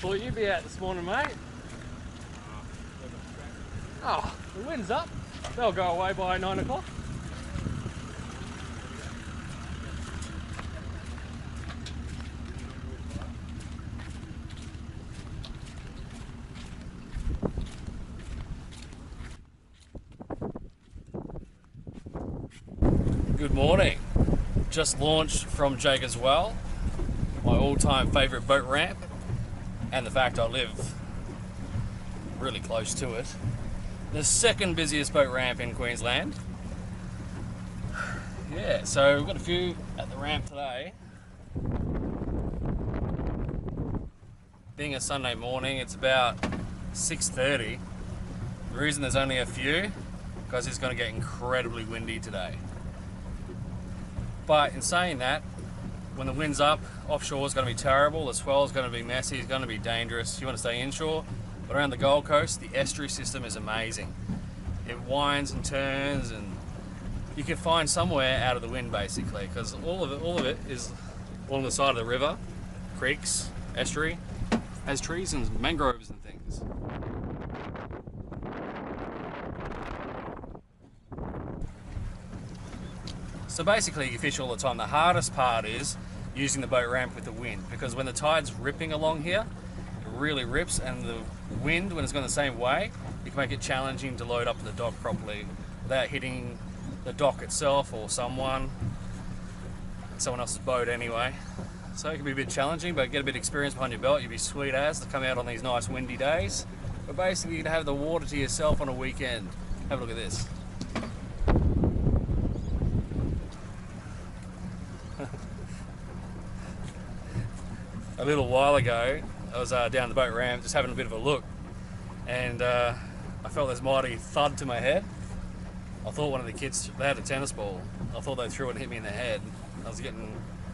Thought you'd be out this morning, mate. Oh, the wind's up. They'll go away by 9 o'clock. Good morning. Just launched from Jake as well, my all-time favourite boat ramp, and the fact I live really close to it. The second busiest boat ramp in Queensland. Yeah, so we've got a few at the ramp today. Being a Sunday morning, it's about 6:30. The reason there's only a few, because it's going to get incredibly windy today. But in saying that, when the wind's up, offshore is going to be terrible, the swell is going to be messy, it's going to be dangerous. You want to stay inshore, but around the Gold Coast, the estuary system is amazing. It winds and turns, and you can find somewhere out of the wind basically, because all of it is along the side of the river, creeks, estuary, has trees and mangroves and things. So basically you fish all the time. The hardest part is using the boat ramp with the wind, because when the tide's ripping along here, it really rips, and the wind, when it's going the same way, it can make it challenging to load up the dock properly without hitting the dock itself or someone else's boat anyway. So it can be a bit challenging, but get a bit of experience behind your belt, you'd be sweet as to come out on these nice windy days. But basically you'd have the water to yourself on a weekend. Have a look at this. A little while ago, I was down the boat ramp just having a bit of a look, and I felt this mighty thud to my head. I thought one of the kids, they had a tennis ball, I thought they threw it and hit me in the head. I was getting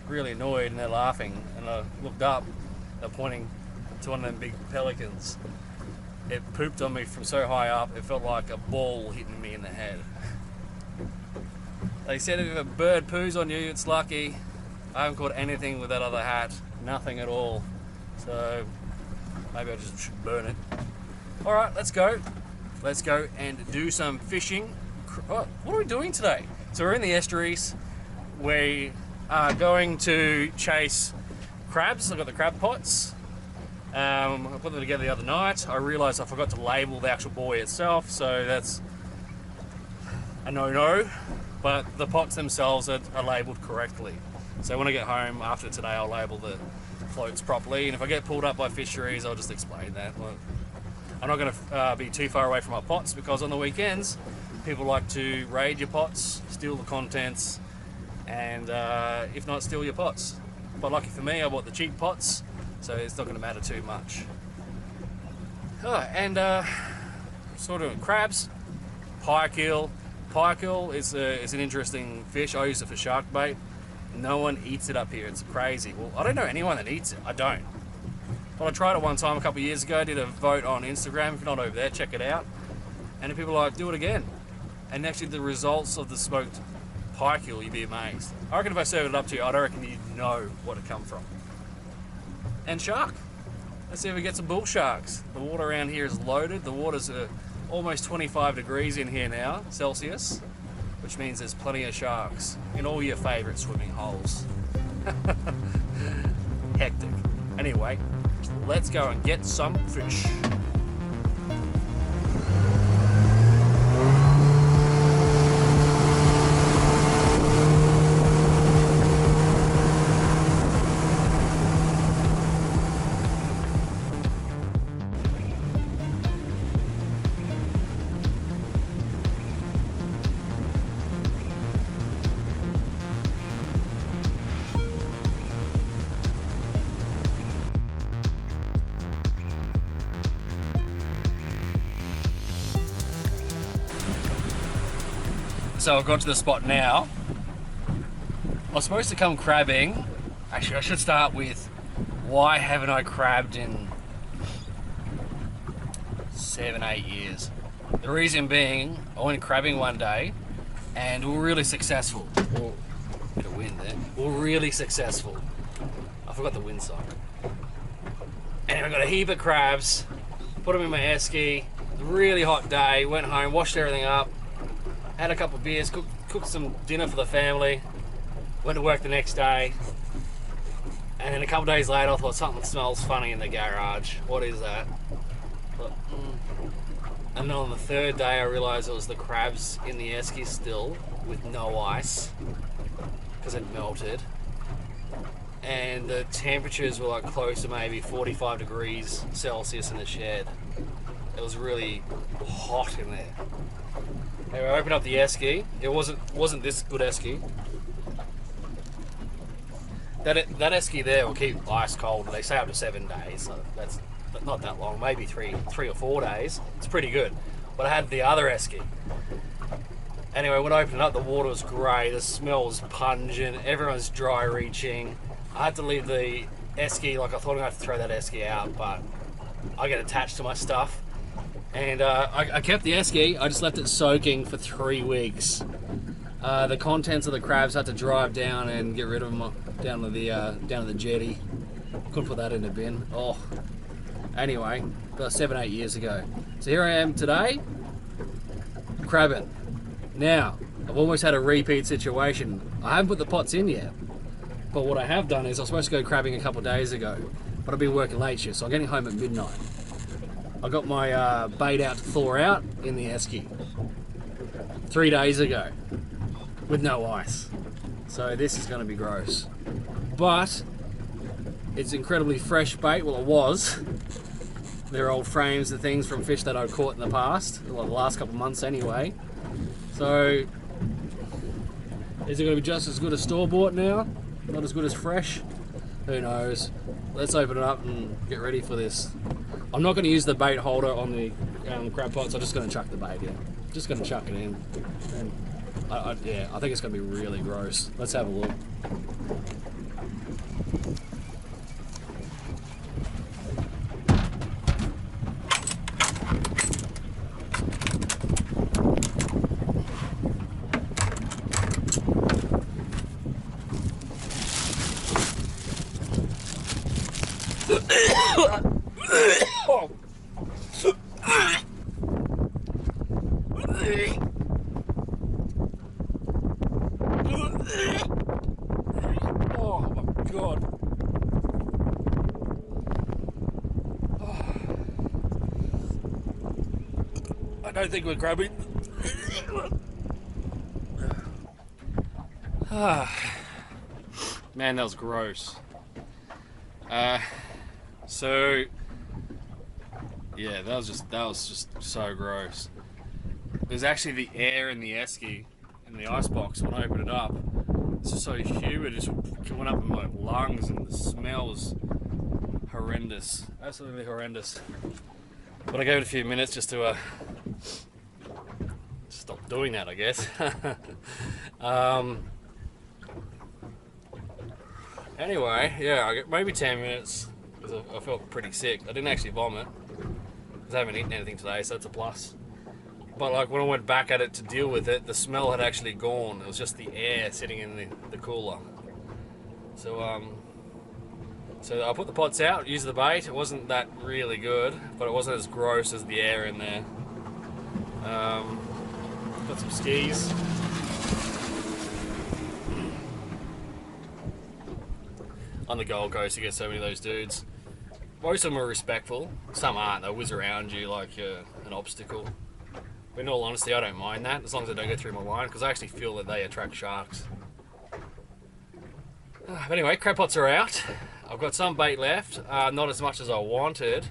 really annoyed and they're laughing, and I looked up, they're pointing to one of them big pelicans. It pooped on me from so high up, it felt like a ball hitting me in the head. They said if a bird poos on you, it's lucky. I haven't caught anything with that other hat. Nothing at all. So maybe I just should burn it. Alright, let's go. Let's go and do some fishing. Oh, what are we doing today? So we're in the estuaries. We are going to chase crabs. I've got the crab pots. I put them together the other night. I realised I forgot to label the actual buoy itself, so that's a no-no. But the pots themselves are labelled correctly. So when I get home after today, I'll label the floats properly, and if I get pulled up by fisheries, I'll just explain that. I'm not going to be too far away from my pots, because on the weekends people like to raid your pots, steal the contents, and if not, steal your pots. But lucky for me, I bought the cheap pots, so it's not going to matter too much. And sort of crabs, pike eel. Pike eel is an interesting fish. I use it for shark bait. No one eats it up here. It's crazy. Well, I don't know anyone that eats it. I don't. But I tried it one time a couple of years ago. Did a vote on Instagram. If you're not over there, check it out. And people are like, do it again. And actually the results of the smoked pike eel, you'd be amazed. I reckon if I served it up to you, I don't reckon you'd know what it come from. And shark. Let's see if we get some bull sharks. The water around here is loaded. The water's almost 25 degrees in here now, Celsius, which means there's plenty of sharks in all your favourite swimming holes. Hectic. Anyway, let's go and get some fish. So I've got to the spot now. I was supposed to come crabbing. Actually, I should start with why haven't I crabbed in 7-8 years? The reason being, I went crabbing one day and we were really successful. Oh, bit of wind there. We were really successful. I forgot the wind sock. Anyway, I got a heap of crabs, put them in my esky. It was a really hot day, went home, washed everything up, had a couple of beers, cooked some dinner for the family, went to work the next day, and then a couple of days later I thought something smells funny in the garage. What is that? And then on the third day I realised it was the crabs in the esky still, with no ice, because it melted. And the temperatures were like close to maybe 45 degrees Celsius in the shed. It was really hot in there. Anyway, I opened up the esky. It wasn't this good esky. That esky there will keep ice cold. They say up to 7 days, so that's not that long. Maybe three or 4 days. It's pretty good. But I had the other esky. Anyway, when I opened it up, the water was grey. The smell was pungent. Everyone's dry reaching. I had to leave the esky. Like, I thought I'm gonna have to throw that esky out, but I get attached to my stuff. And I kept the esky. I just left it soaking for 3 weeks. The contents of the crabs had to drive down and get rid of them down to the jetty. Couldn't put that in the bin. Oh, anyway, about 7-8 years ago. So here I am today, crabbing. Now, I've almost had a repeat situation. I haven't put the pots in yet, but what I have done is I was supposed to go crabbing a couple of days ago, but I've been working late shift, so I'm getting home at midnight. I got my bait out to thaw out in the esky 3 days ago with no ice. So this is going to be gross. But it's incredibly fresh bait. Well, it was. They're old frames and things from fish that I've caught in the past, well, the last couple of months anyway. So is it going to be just as good as store-bought now? Not as good as fresh? Who knows? Let's open it up and get ready for this. I'm not going to use the bait holder on the crab pots. I'm just going to chuck the bait in. Just going to chuck it in. And yeah, I think it's going to be really gross. Let's have a look. Oh my God. I don't think we're grabbing. Man, that was gross. So yeah, that was just so gross. There's actually the air in the esky in the icebox when I opened it up. It's just so humid, it just went up in my lungs, and the smell was horrendous, absolutely horrendous. But I gave it a few minutes just to stop doing that, I guess. Anyway, yeah, I got maybe 10 minutes because I felt pretty sick. I didn't actually vomit because I haven't eaten anything today, so that's a plus. But like when I went back at it to deal with it, the smell had actually gone. It was just the air sitting in the cooler. So so I put the pots out, used the bait. It wasn't that really good, but it wasn't as gross as the air in there. Got some skis. On the Gold Coast, you get so many of those dudes. Most of them are respectful. Some aren't. They whiz around you like you're an obstacle. But in all honesty, I don't mind that, as long as they don't go through my line, because I actually feel that they attract sharks. But anyway, crab pots are out. I've got some bait left, not as much as I wanted,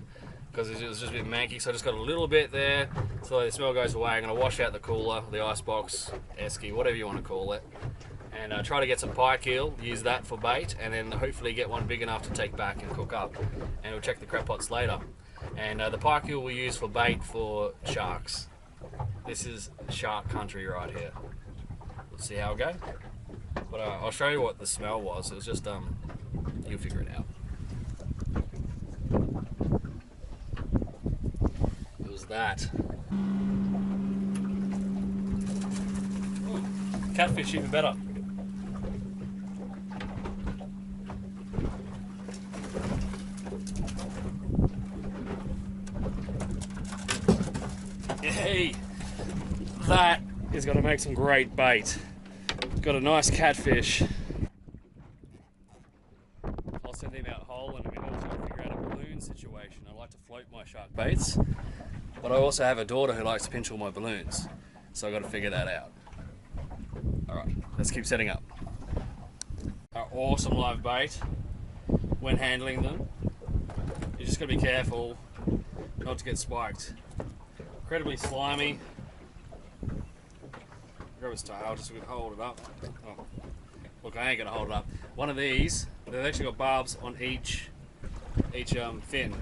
because it was just a bit manky, so I just got a little bit there, so the smell goes away. I'm going to wash out the cooler, the icebox, esky, whatever you want to call it, and try to get some pike eel, use that for bait, and then hopefully get one big enough to take back and cook up. And we'll check the crab pots later. And the pike eel we use for bait for sharks. This is shark country right here. see how it goes. But I'll show you what the smell was. It was just you'll figure it out. It was that. Catfish even better. Yay! That is going to make some great bait. Got a nice catfish. I'll send him out whole in a minute to figure out a balloon situation. I like to float my shark baits, but I also have a daughter who likes to pinch all my balloons, so I've got to figure that out. Alright, let's keep setting up. Our awesome live bait. When handling them, you just got to be careful not to get spiked. Incredibly slimy. Grab his tail just so we can hold it up. Oh. Look, I ain't gonna hold it up. One of these, they've actually got barbs on each fin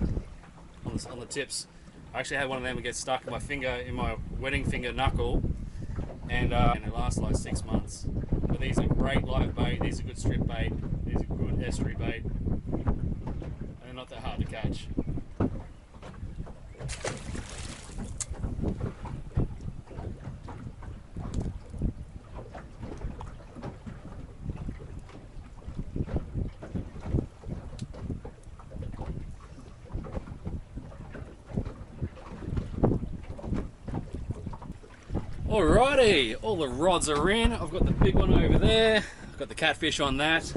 on the tips. I actually had one of them get stuck in my finger, in my wedding finger knuckle, and it lasted like 6 months. But these are great live bait. These are good strip bait. These are good estuary bait. And they're not that hard to catch. Alrighty, all the rods are in. I've got the big one over there. I've got the catfish on that.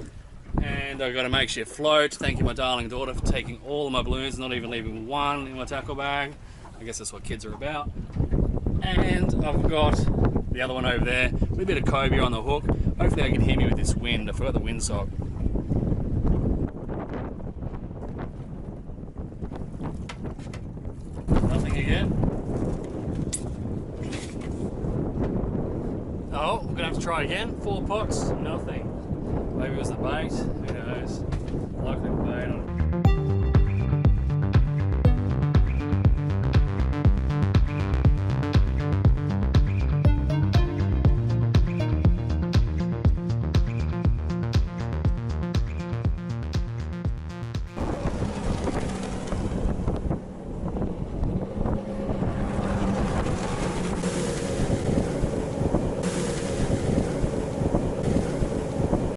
And I've got a makeshift float. Thank you, my darling daughter, for taking all of my balloons, not even leaving one in my tackle bag. I guess that's what kids are about. And I've got the other one over there. A little bit of cobia on the hook. Hopefully I can hear me with this wind. I forgot the windsock. Nothing again. Oh, we're gonna have to try again. 4 pots, nothing. Maybe it was the bait.